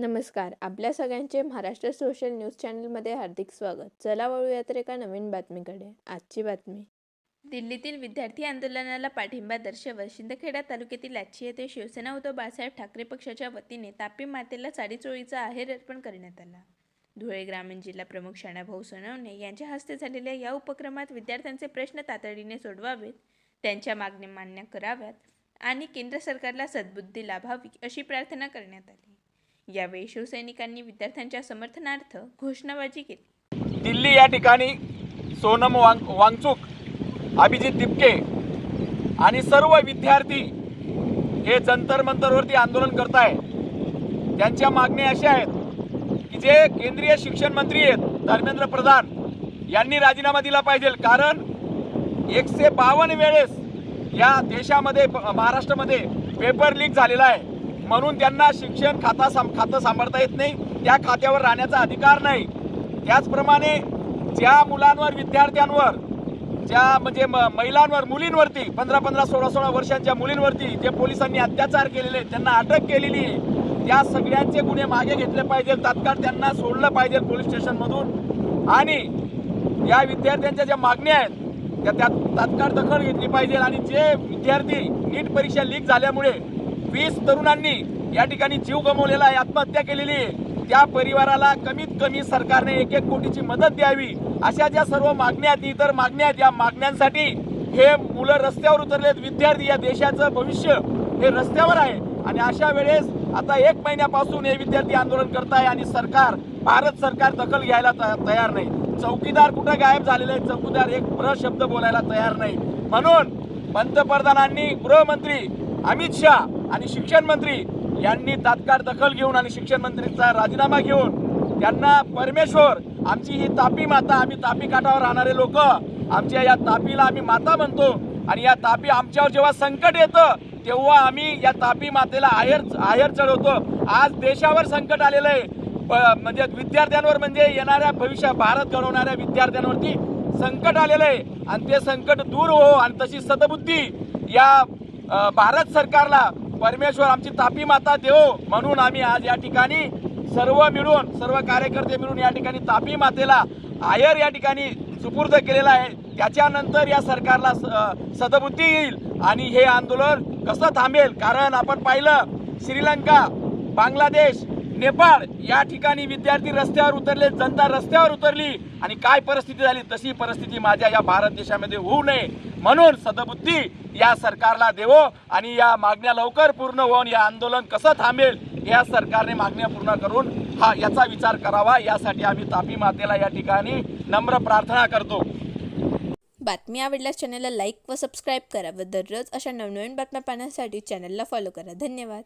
नमस्कार. आपल्या सगळ्यांचे महाराष्ट्र सोशल न्यूज चॅनलमध्ये हार्दिक स्वागत. चला वळूया तर एका नवीन बातमीकडे. आजची बातमी. दिल्लीतील विद्यार्थी आंदोलनाला पाठिंबा दर्शवत शिंदखेडा तालुक्यातील लाची येथे शिवसेना उद्धव बाळासाहेब ठाकरे पक्षाच्या वतीने तापी मातेला साडीचोळीचा आहेर अर्पण करण्यात आला. धुळे ग्रामीण जिल्हा प्रमुख शाणाभाऊ सोनवणे यांच्या हस्ते झालेल्या या उपक्रमात विद्यार्थ्यांचे प्रश्न तातडीने सोडवावेत, त्यांच्या मागण्या मान्य कराव्यात आणि केंद्र सरकारला सद्बुद्धी लाभावी अशी प्रार्थना करण्यात आली. यावेळी शिवसैनिकांनी विद्यार्थ्यांच्या समर्थनार्थ घोषणाबाजी केली. दिल्ली या ठिकाणी सोनम वांगचुक, अभिजित दिपके आणि सर्व विद्यार्थी हे जंतर मंतरवरती आंदोलन करत आहेत. त्यांच्या मागण्या अशा आहेत की जे केंद्रीय शिक्षण मंत्री आहेत धर्मेंद्र प्रधान यांनी राजीनामा दिला पाहिजे, कारण 152 वेळेस या देशामध्ये महाराष्ट्रामध्ये पेपर लीक झालेला आहे. म्हणून त्यांना शिक्षण खातं सांभाळता येत नाही, त्या खात्यावर राहण्याचा अधिकार नाही. त्याचप्रमाणे ज्या मुलांवर, विद्यार्थ्यांवर, ज्या म्हणजे महिलांवर, मुलींवरती 15-15, 16-16 वर्षांच्या मुलींवरती जे पोलिसांनी अत्याचार केलेले, त्यांना अटक केलेली आहे, त्या सगळ्यांचे गुन्हे मागे घेतले पाहिजे. तात्काळ त्यांना सोडलं पाहिजे पोलीस स्टेशनमधून आणि या विद्यार्थ्यांच्या ज्या मागण्या आहेत त्या तात्काळ दखल घेतली पाहिजे. आणि जे विद्यार्थी नीट परीक्षा लीक झाल्यामुळे 20 तरुणांनी या ठिकाणी जीव गमावलेला आहे, आत्महत्या केलेली आहे, त्या परिवाराला कमीत कमी सरकारने 1-1 कोटीची मदत द्यावी. अशा ज्या सर्व मागण्या आहेत, इतर मागण्या आहेत, या मागण्यांसाठी हे मुलं रस्त्यावर उतरलेत. विद्यार्थी, या देशाचं भविष्य हे रस्त्यावर आहे. आणि अशा वेळेस आता 1 महिन्यापासून हे विद्यार्थी आंदोलन करत आहे आणि सरकार, भारत सरकार दखल घ्यायला तयार नाही. चौकीदार कुठं गायब झालेले आहेत? चौकीदार एक शब्द बोलायला तयार नाही. म्हणून पंतप्रधानांनी, गृहमंत्री अमित शाह आणि शिक्षण मंत्री यांनी तात्काळ दखल घेऊन आणि शिक्षण मंत्रीचा राजीनामा घेऊन त्यांना परमेश्वर, आमची ही तापी माता, आम्ही तापी काठावर राहणारे लोक, आमच्या या तापीला आम्ही माता म्हणतो आणि या तापी आमच्यावर जेव्हा संकट येतं तेव्हा आम्ही या तापी मातेला आहेर चढवतो. आज देशावर संकट आलेलं आहे, म्हणजे विद्यार्थ्यांवर, म्हणजे येणाऱ्या भविष्य भारत घडवणाऱ्या विद्यार्थ्यांवरती संकट आलेलं आहे आणि ते संकट दूर हो आणि तशी सद्बुद्धी या भारत सरकारला परमेश्वर, आमची तापी माता देव. म्हणून आम्ही आज या ठिकाणी सर्व कार्यकर्ते मिळून या ठिकाणी तापी मातेला आहेर या ठिकाणी सुपूर्द केलेला आहे. त्याच्यानंतर या सरकारला सद्बुद्धी येईल आणि हे आंदोलन कसं थांबेल. कारण आपण पाहिलं, श्रीलंका, बांगलादेश, नेपाळ या ठिकाणी विद्यार्थी रस्त्यावर उतरले, जनता रस्त्यावर उतरली आणि काय परिस्थिती झाली, तशी परिस्थिती माझ्या या भारत देशामध्ये होऊ नये म्हणून सद्बुद्धी या सरकारला देवो आणि या मागण्या लवकर पूर्ण होऊन या आंदोलन कसं थांबेल या सरकारने मागण्या पूर्ण करून याचा विचार करावा. यासाठी आम्ही तापी मातेला या ठिकाणी नम्र प्रार्थना करतो. बातमी आवडल्यास चॅनलला लाईक व सबस्क्राईब करा व दररोज अशा नवनवीन बातम्या पाहण्यासाठी चॅनलला फॉलो करा. धन्यवाद.